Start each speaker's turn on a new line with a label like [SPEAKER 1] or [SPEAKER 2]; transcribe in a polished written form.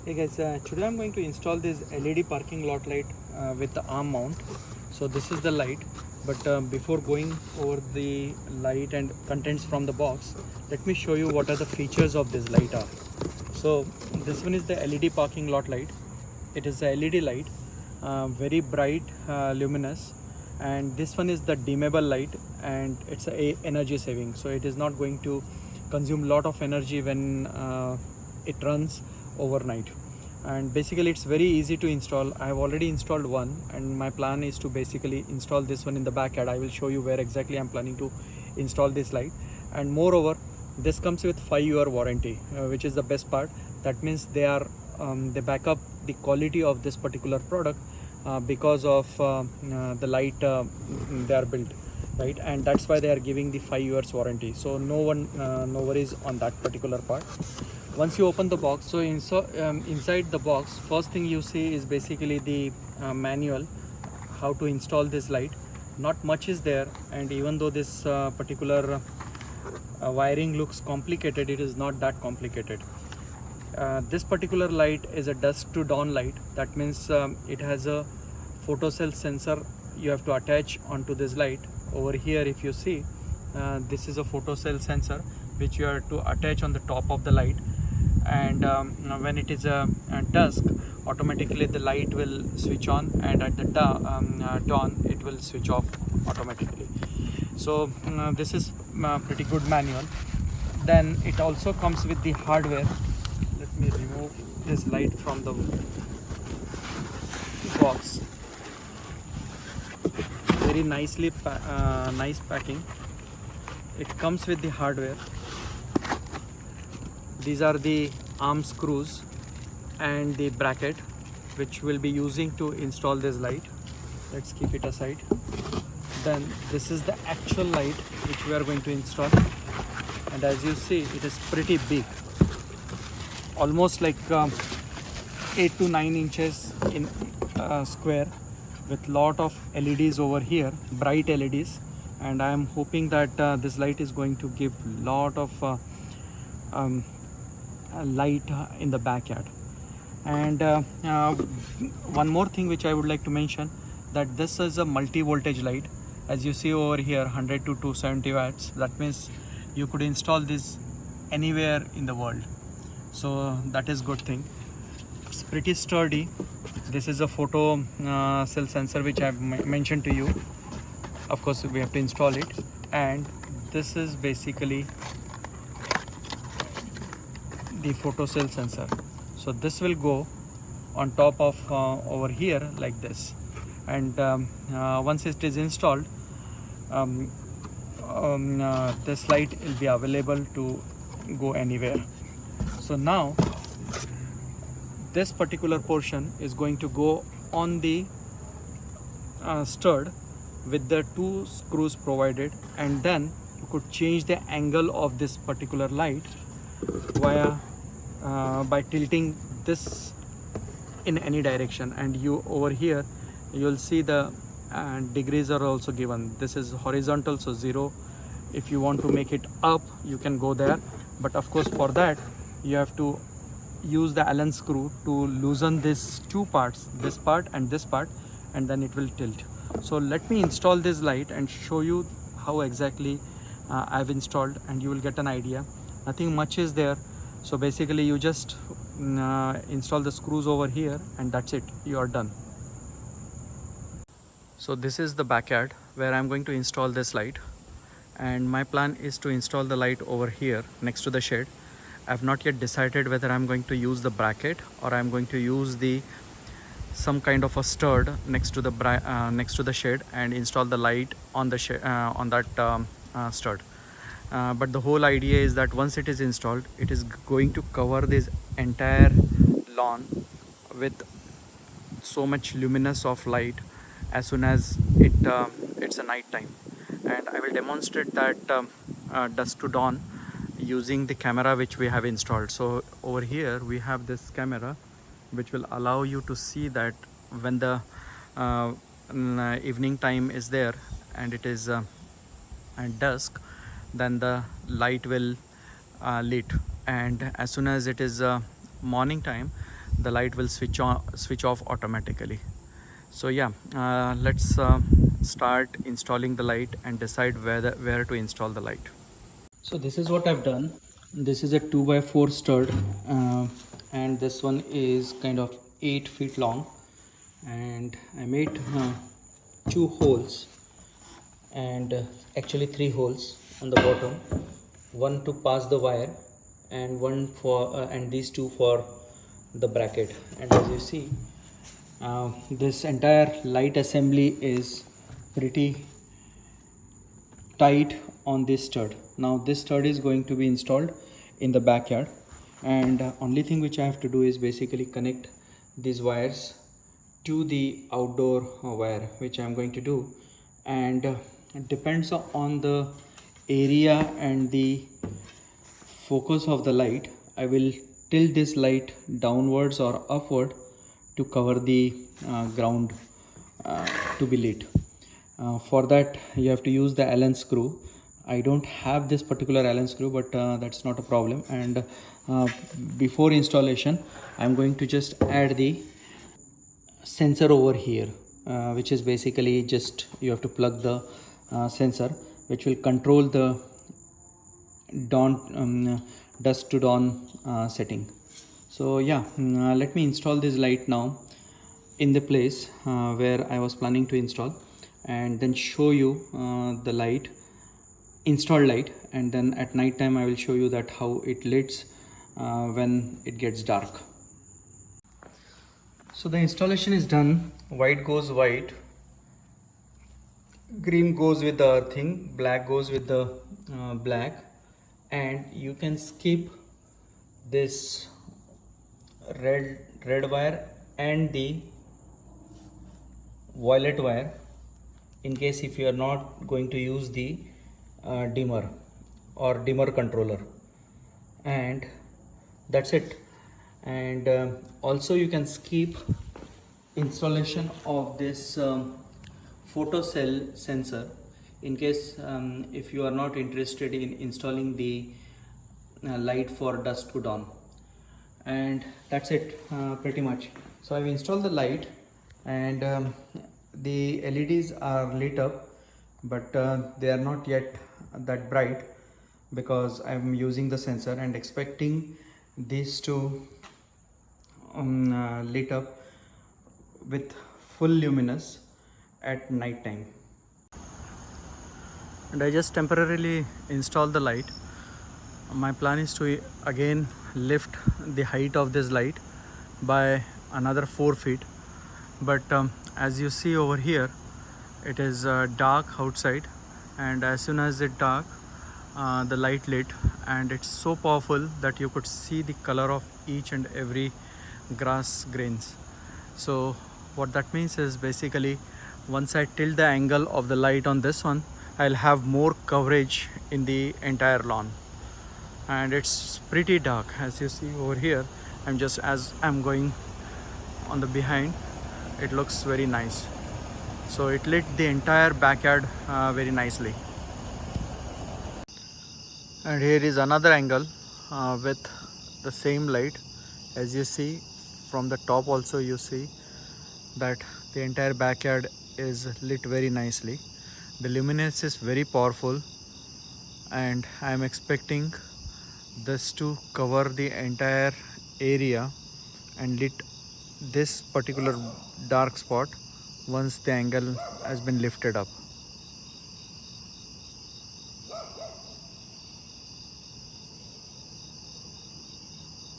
[SPEAKER 1] Hey guys, today I'm going to install this LED parking lot light with the arm mount. So this is the light, but before going over the light and contents from the box, let me show you what are the features of this light are. So this one is the LED parking lot light. It is a LED light, very bright, luminous, and this one is the dimmable light, and it's a energy saving. So it is not going to consume lot of energy when it runs overnight. And basically it's very easy to install. I have already installed one, and my plan is to basically install this one in the back end. I will show you where exactly I'm planning to install this light. And moreover, this comes with 5-year warranty, which is the best part. That means they back up the quality of this particular product because of the light they are built, right? And that's why they are giving the 5 years warranty. So no worries on that particular part. Once you open the box, so inside the box, first thing you see is basically the manual how to install this light. Not much is there, and even though this particular wiring looks complicated, it is not that complicated. This particular light is a dusk to dawn light. That means it has a photocell sensor you have to attach onto this light. Over here, if you see, this is a photocell sensor which you have to attach on the top of the light. And when it is dusk, automatically the light will switch on, and at the dawn it will switch off automatically. So this is pretty good manual. Then it also comes with the hardware. Let me remove this light from the box. Very nice packing. It comes with the hardware. These are the arm screws and the bracket which we'll be using to install this light. Let's keep it aside. Then this is the actual light which we are going to install, and as you see, it is pretty big, almost like 8 to 9 inches in square, with lot of LEDs over here, bright LEDs. And I am hoping that this light is going to give lot of light in the backyard. And one more thing which I would like to mention, that this is a multi-voltage light. As you see over here, 100 to 270 watts. That means you could install this anywhere in the world. So that is good thing. It's pretty sturdy. This is a photo cell sensor which I have mentioned to you. Of course, we have to install it. And this is basically the photocell sensor. So this will go on top of over here like this. And once it is installed, this light will be available to go anywhere. So now this particular portion is going to go on the stud with the 2 screws provided, and then you could change the angle of this particular light via by tilting this in any direction. And you over here you'll see the degrees are also given. This is horizontal, so 0. If you want to make it up, you can go there, but of course for that you have to use the Allen screw to loosen these 2 parts, this part and this part, and then it will tilt. So let me install this light and show you how exactly I've installed, and you will get an idea. Nothing much is there. So basically you just install the screws over here, and that's it, you are done. So this is the backyard where I'm going to install this light, and my plan is to install the light over here next to the shed. I've not yet decided whether I'm going to use the bracket or I'm going to use some kind of a stud next to the shed and install the light on the on that stud. But the whole idea is that once it is installed, it is going to cover this entire lawn with so much luminous of light as soon as it's a night time. And I will demonstrate that dusk to dawn using the camera which we have installed. So over here we have this camera which will allow you to see that when the evening time is there and it is at dusk, then the light will lit, and as soon as it is morning time, the light will switch off automatically. So yeah, let's start installing the light and decide where to install the light. So this is what I've done. This is a 2x4 stud, and this one is kind of 8 feet long, and I made 2 holes, and actually 3 holes on the bottom, one to pass the wire and one for and these two for the bracket. And as you see, this entire light assembly is pretty tight on this stud. Now this stud is going to be installed in the backyard, and only thing which I have to do is basically connect these wires to the outdoor wire, which I'm going to do. And it depends on the area and the focus of the light. I will tilt this light downwards or upward to cover the ground to be lit. For that you have to use the Allen screw. I don't have this particular Allen screw, but that's not a problem. And before installation, I'm going to just add the sensor over here, which is basically just you have to plug the sensor, which will control the dusk to dawn setting. So yeah, let me install this light now in the place where I was planning to install, and then show you the light, installed light, and then at night time I will show you that how it lights when it gets dark. So the installation is done. White goes white, green goes with the earthing, black goes with the black, and you can skip this red wire and the violet wire in case if you are not going to use the dimmer or dimmer controller, and that's it. And also you can skip installation of this photocell sensor in case if you are not interested in installing the light for dusk to dawn. And that's it pretty much. So I've installed the light, and the LEDs are lit up, but they are not yet that bright because I'm using the sensor and expecting these to lit up with full luminous at night time. And I just temporarily installed the light. My plan is to again lift the height of this light by another 4 feet, but as you see over here, it is dark outside, and as soon as it dark, the light lit, and it's so powerful that you could see the color of each and every grass grains. So what that means is basically once I tilt the angle of the light on this one, I'll have more coverage in the entire lawn. And it's pretty dark, as you see over here. As I'm going on the behind, it looks very nice. So it lit the entire backyard very nicely. And here is another angle with the same light. As you see from the top also, you see that the entire backyard is lit very nicely. The luminance is very powerful, and I am expecting this to cover the entire area and lit this particular dark spot once the angle has been lifted up.